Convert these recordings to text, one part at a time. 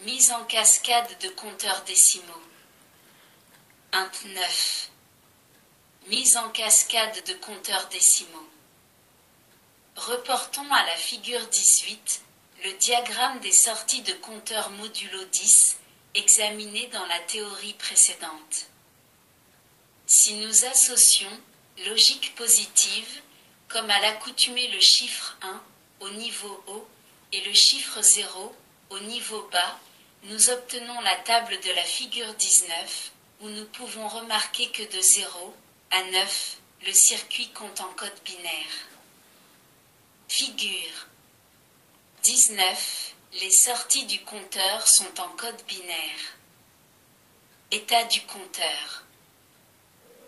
Mise en cascade de compteurs décimaux. Int 9. Mise en cascade de compteurs décimaux. Reportons à la figure 18, le diagramme des sorties de compteurs modulo 10, examiné dans la théorie précédente. Si nous associons logique positive, comme à l'accoutumée le chiffre 1 au niveau haut et le chiffre 0 au niveau bas, nous obtenons la table de la figure 19, où nous pouvons remarquer que de 0 à 9, le circuit compte en code binaire. Figure 19, les sorties du compteur sont en code binaire. État du compteur.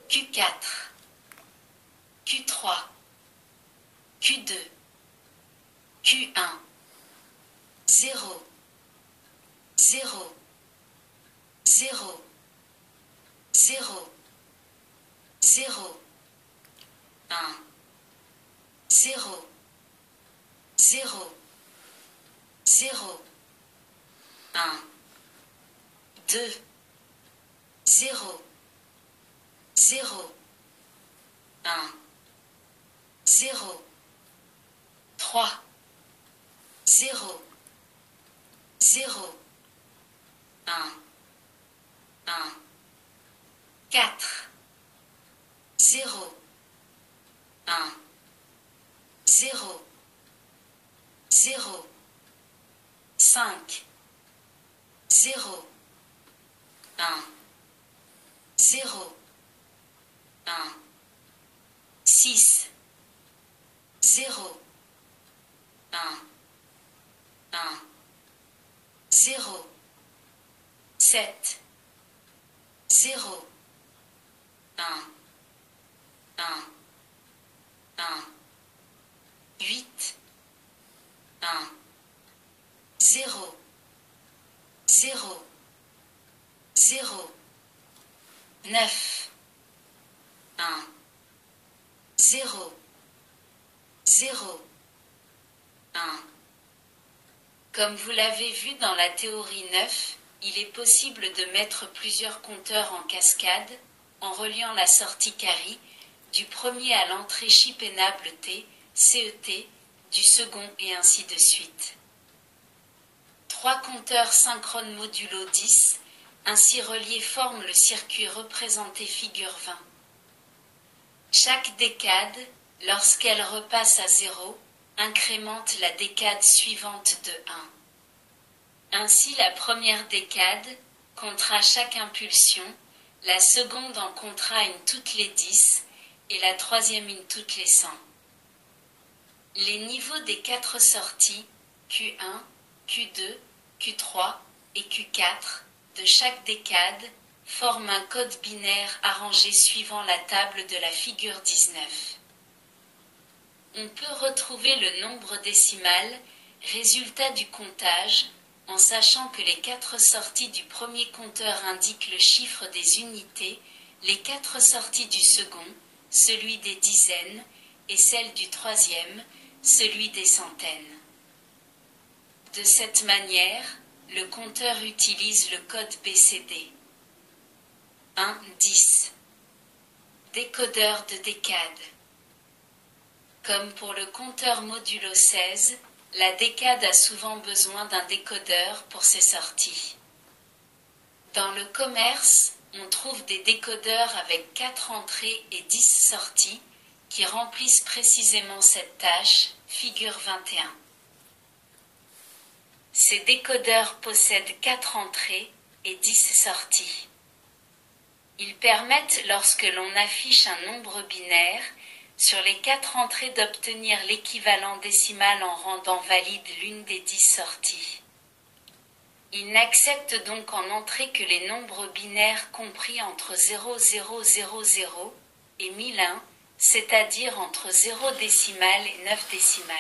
Q4, Q3, Q2, Q1, 0, 0, 0, 0, 0, 1, 0, 0, 0, 1, 2, 0, 0, 1, 0, 3, 0, 0, 1, 1, 4, 0, 1, 0, 0, 5, 0, 1, 0, 1, 6, 0, 1, 1, 0, 7, 0, 1, 1, 1, 8, 1, 0, 0, 0, 9, 1, 0, 0, 1. Comme vous l'avez vu dans la théorie 9, il est possible de mettre plusieurs compteurs en cascade, en reliant la sortie carry, du premier à l'entrée chip enable T, CET, du second et ainsi de suite. 3 compteurs synchrones modulo 10, ainsi reliés forment le circuit représenté figure 20. Chaque décade, lorsqu'elle repasse à 0, incrémente la décade suivante de 1. Ainsi la première décade comptera chaque impulsion, la seconde en comptera une toutes les 10 et la troisième une toutes les 100. Les niveaux des 4 sorties, Q1, Q2, Q3 et Q4, de chaque décade, forment un code binaire arrangé suivant la table de la figure 19. On peut retrouver le nombre décimal, résultat du comptage, en sachant que les 4 sorties du premier compteur indiquent le chiffre des unités, les 4 sorties du second, celui des dizaines, et celle du troisième, celui des centaines. De cette manière, le compteur utilise le code BCD. 1, 10. Décodeur de décade. Comme pour le compteur modulo 16, la décade a souvent besoin d'un décodeur pour ses sorties. Dans le commerce, on trouve des décodeurs avec 4 entrées et 10 sorties qui remplissent précisément cette tâche, figure 21. Ces décodeurs possèdent 4 entrées et 10 sorties. Ils permettent, lorsque l'on affiche un nombre binaire, sur les 4 entrées d'obtenir l'équivalent décimal en rendant valide l'une des 10 sorties. Ils n'acceptent donc en entrée que les nombres binaires compris entre 0000 et 1001, c'est-à-dire entre 0 décimal et 9 décimales.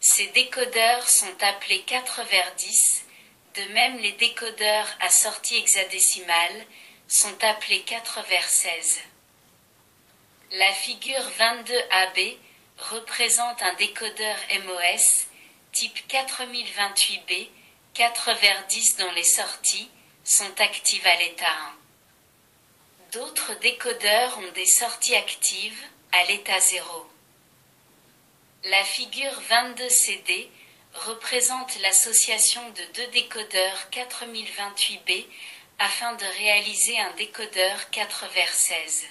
Ces décodeurs sont appelés 4 vers 10, de même les décodeurs à sortie hexadécimale sont appelés 4 vers 16. La figure 22AB représente un décodeur MOS type 4028B 4 vers 10 dont les sorties sont actives à l'état 1. D'autres décodeurs ont des sorties actives à l'état 0. La figure 22CD représente l'association de deux décodeurs 4028B afin de réaliser un décodeur 4 vers 16.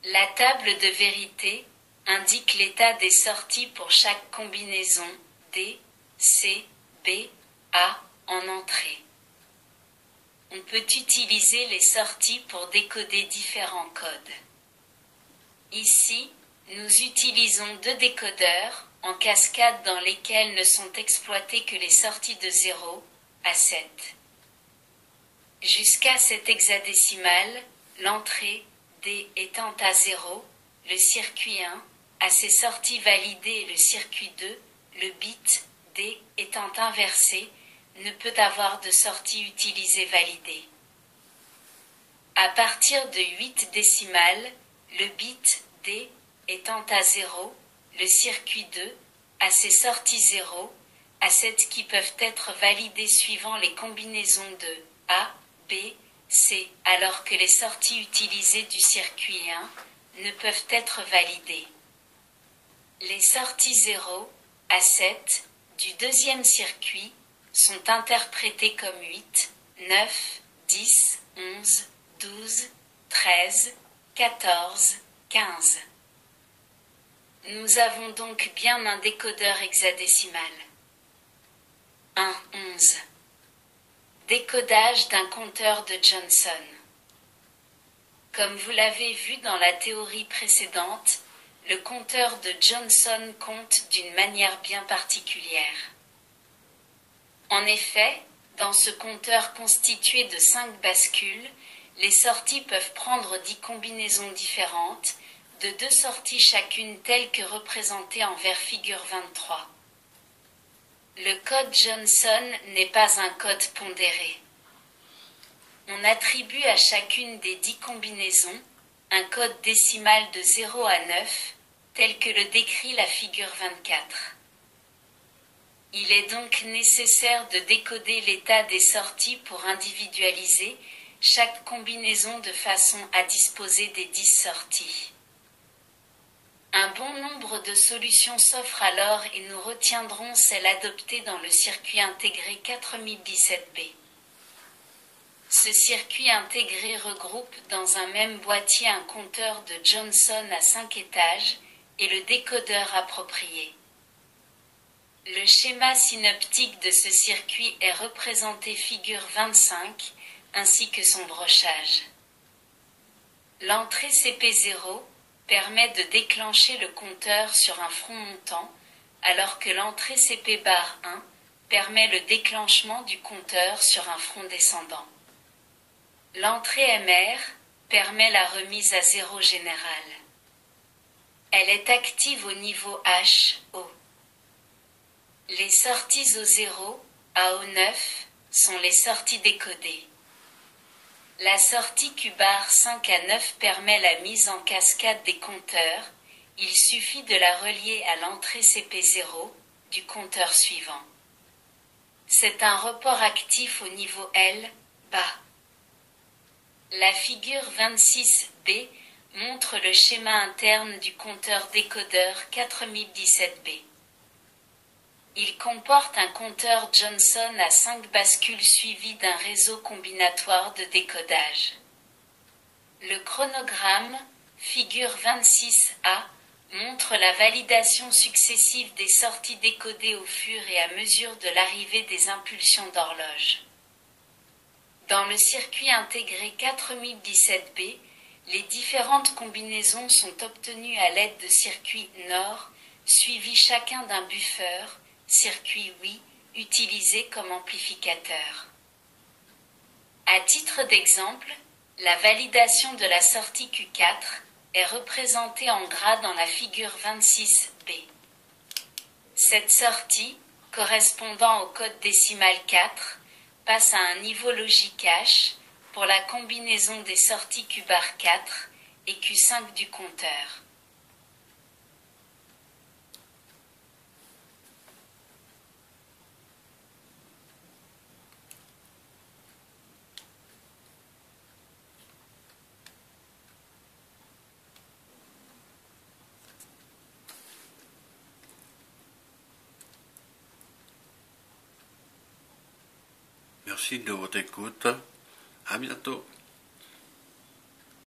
La table de vérité indique l'état des sorties pour chaque combinaison D, C, B, A en entrée. On peut utiliser les sorties pour décoder différents codes. Ici, nous utilisons deux décodeurs en cascade dans lesquels ne sont exploitées que les sorties de 0 à 7. Jusqu'à cet hexadécimal, l'entrée D étant à 0, le circuit 1 a ses sorties validées et le circuit 2, le bit D étant inversé, ne peut avoir de sortie utilisée validée. À partir de 8 décimales, le bit D étant à 0, le circuit 2 a ses sorties 0 à 7 qui peuvent être validées suivant les combinaisons de A, B, C, alors que les sorties utilisées du circuit 1 ne peuvent être validées. Les sorties 0 à 7 du deuxième circuit sont interprétées comme 8, 9, 10, 11, 12, 13, 14, 15. Nous avons donc bien un décodeur hexadécimal. 1, 11. Décodage d'un compteur de Johnson. Comme vous l'avez vu dans la théorie précédente, le compteur de Johnson compte d'une manière bien particulière. En effet, dans ce compteur constitué de 5 bascules, les sorties peuvent prendre 10 combinaisons différentes, de 2 sorties chacune telles que représentées envers figure 23. Le code Johnson n'est pas un code pondéré. On attribue à chacune des 10 combinaisons un code décimal de 0 à 9, tel que le décrit la figure 24. Il est donc nécessaire de décoder l'état des sorties pour individualiser chaque combinaison de façon à disposer des 10 sorties. Un bon nombre de solutions s'offrent alors et nous retiendrons celle adoptée dans le circuit intégré 4017B. Ce circuit intégré regroupe dans un même boîtier un compteur de Johnson à 5 étages et le décodeur approprié. Le schéma synoptique de ce circuit est représenté figure 25, ainsi que son brochage. L'entrée CP0 permet de déclencher le compteur sur un front montant, alors que l'entrée CP bar 1 permet le déclenchement du compteur sur un front descendant. L'entrée MR permet la remise à 0 générale. Elle est active au niveau HO. Les sorties au 0 à O9 sont les sorties décodées. La sortie Q bar 5 à 9 permet la mise en cascade des compteurs, il suffit de la relier à l'entrée CP0 du compteur suivant. C'est un report actif au niveau L, bas. La figure 26B montre le schéma interne du compteur décodeur 4017B. Il comporte un compteur Johnson à 5 bascules suivi d'un réseau combinatoire de décodage. Le chronogramme, figure 26A, montre la validation successive des sorties décodées au fur et à mesure de l'arrivée des impulsions d'horloge. Dans le circuit intégré 4017B, les différentes combinaisons sont obtenues à l'aide de circuits NOR, suivis chacun d'un buffer, circuit oui, utilisé comme amplificateur. À titre d'exemple, la validation de la sortie Q4 est représentée en gras dans la figure 26B. Cette sortie, correspondant au code décimal 4, passe à un niveau logique H pour la combinaison des sorties Q bar 4 et Q5 du compteur. Merci de votre écoute. À bientôt.